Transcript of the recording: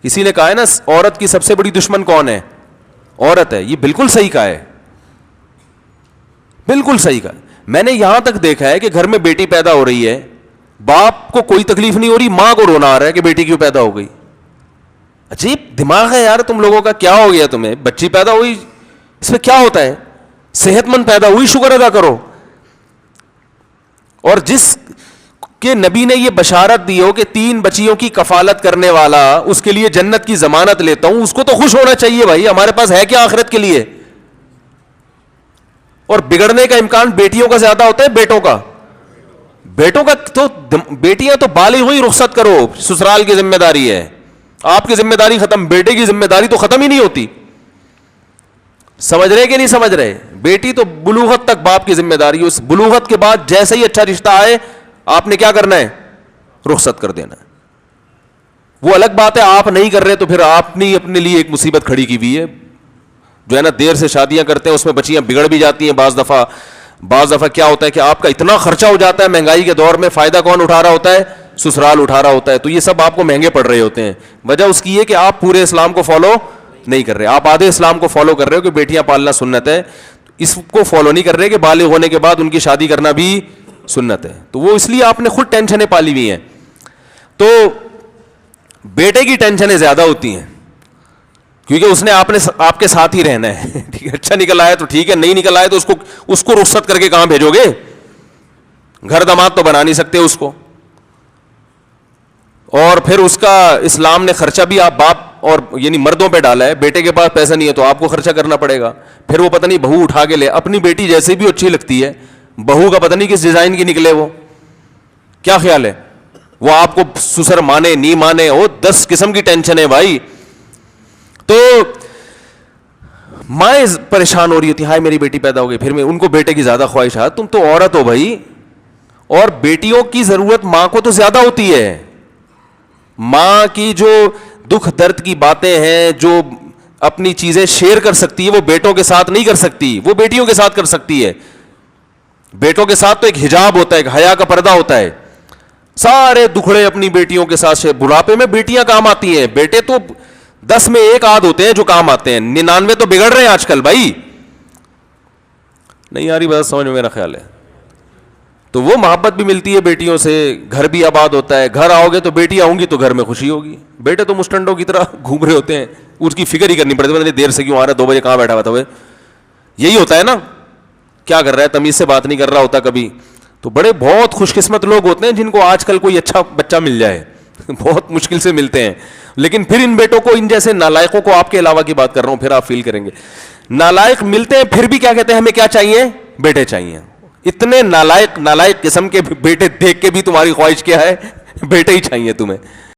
کسی نے کہا ہے نا عورت کی سب سے بڑی دشمن کون ہے؟ عورت ہے. یہ بالکل صحیح کہا ہے, بالکل صحیح کہا. میں نے یہاں تک دیکھا ہے کہ گھر میں بیٹی پیدا ہو رہی ہے, باپ کو کوئی تکلیف نہیں ہو رہی, ماں کو رونا آ رہا ہے کہ بیٹی کیوں پیدا ہو گئی. عجیب دماغ ہے یار تم لوگوں کا, کیا ہو گیا تمہیں؟ بچی پیدا ہوئی اس میں کیا ہوتا ہے؟ صحت مند پیدا ہوئی, شکر ادا کرو. اور جس کہ نبی نے یہ بشارت دی ہو کہ 3 بچیوں کی کفالت کرنے والا اس کے لیے جنت کی ضمانت لیتا ہوں, اس کو تو خوش ہونا چاہیے بھائی. ہمارے پاس ہے کیا آخرت کے لیے؟ اور بگڑنے کا امکان بیٹیوں کا زیادہ ہوتا ہے بیٹوں کا. بیٹوں کا تو بیٹیاں تو بالغ ہوئی رخصت کرو, سسرال کی ذمہ داری ہے, آپ کی ذمہ داری ختم, بیٹے کی ذمہ داری تو ختم ہی نہیں ہوتی. سمجھ رہے کہ نہیں سمجھ رہے؟ بیٹی تو بلوغت تک باپ کی ذمہ داری ہے, اس بلوغت کے بعد جیسے ہی اچھا رشتہ آئے آپ نے کیا کرنا ہے؟ رخصت کر دینا ہے. وہ الگ بات ہے آپ نہیں کر رہے تو پھر آپ نے اپنے لیے ایک مصیبت کھڑی کی ہوئی ہے. جو ہے نا دیر سے شادیاں کرتے ہیں اس میں بچیاں بگڑ بھی جاتی ہیں. بعض دفعہ کیا ہوتا ہے کہ آپ کا اتنا خرچہ ہو جاتا ہے مہنگائی کے دور میں, فائدہ کون اٹھا رہا ہوتا ہے؟ سسرال اٹھا رہا ہوتا ہے. تو یہ سب آپ کو مہنگے پڑ رہے ہوتے ہیں. وجہ اس کی یہ کہ آپ پورے اسلام کو فالو نہیں کر رہے, آپ آدھے اسلام کو فالو کر رہے ہو کہ بیٹیاں پالنا سنت ہے, اس کو فالو نہیں کر رہے کہ بالغ ہونے کے بعد ان کی شادی کرنا بھی سنت ہے. تو وہ اس لیے آپ نے خود ٹینشنیں پالی ہوئی ہیں. تو بیٹے کی ٹینشنیں زیادہ ہوتی ہیں کیونکہ اس نے آپ کے ساتھ ہی رہنا ہے. ٹھیک ہے, اچھا نکل آیا تو ٹھیک ہے, نہیں نکل آیا تو اس کو رخصت کر کے کہاں بھیجو گے؟ گھر داماد تو بنا نہیں سکتے اس کو. اور پھر اس کا اسلام نے خرچہ بھی آپ باپ اور یعنی مردوں پہ ڈالا ہے. بیٹے کے پاس پیسہ نہیں ہے تو آپ کو خرچہ کرنا پڑے گا. پھر وہ پتہ نہیں بہو اٹھا کے لے, اپنی بیٹی جیسے بھی اچھی لگتی ہے, بہو کا پتہ نہیں کس ڈیزائن کی نکلے. وہ کیا خیال ہے؟ وہ آپ کو سسر مانے نہیں مانے, وہ 10 قسم کی ٹینشن ہے بھائی. تو مائیں پریشان ہو رہی ہوتی, ہائے میری بیٹی پیدا ہو گئی. پھر میں ان کو بیٹے کی زیادہ خواہشات. تم تو عورت ہو بھائی, اور بیٹیوں کی ضرورت ماں کو تو زیادہ ہوتی ہے. ماں کی جو دکھ درد کی باتیں ہیں, جو اپنی چیزیں شیئر کر سکتی ہے, وہ بیٹوں کے ساتھ نہیں کر سکتی, وہ بیٹیوں کے ساتھ کر سکتی ہے. بیٹوں کے ساتھ تو ایک حجاب ہوتا ہے, ایک حیا کا پردہ ہوتا ہے. سارے دکھڑے اپنی بیٹیوں کے ساتھ. بڑھاپے میں بیٹیاں کام آتی ہیں, بیٹے تو 10 میں 1 آدھ ہوتے ہیں جو کام آتے ہیں, 99 تو بگڑ رہے ہیں آج کل بھائی. نہیں آ رہی بات سمجھ میں میرا خیال ہے. تو وہ محبت بھی ملتی ہے بیٹیوں سے, گھر بھی آباد ہوتا ہے. گھر آؤ گے تو بیٹیاں ہوں گی تو گھر میں خوشی ہوگی. بیٹے تو مسٹنڈوں کی طرح گھوم رہے ہوتے ہیں, اس کی فکر ہی کرنی پڑتی ہے, دیر سے کیوں آ رہا ہے, 2 بجے کہاں بیٹھا ہوا تھا. وہ یہی ہوتا ہے نا, کیا کر رہا ہے, تمیز سے بات نہیں کر رہا ہوتا کبھی. تو بڑے بہت خوش قسمت لوگ ہوتے ہیں جن کو آج کل کوئی اچھا بچہ مل جائے. بہت مشکل سے ملتے ہیں. لیکن پھر ان بیٹوں کو, ان جیسے نالائقوں کو, آپ کے علاوہ کی بات کر رہا ہوں, پھر آپ فیل کریں گے, نالائق ملتے ہیں پھر بھی کیا کہتے ہیں, ہمیں کیا چاہیے؟ بیٹے چاہیے. اتنے نالائق قسم کے بیٹے دیکھ کے بھی تمہاری خواہش کیا ہے؟ بیٹے ہی چاہیے تمہیں.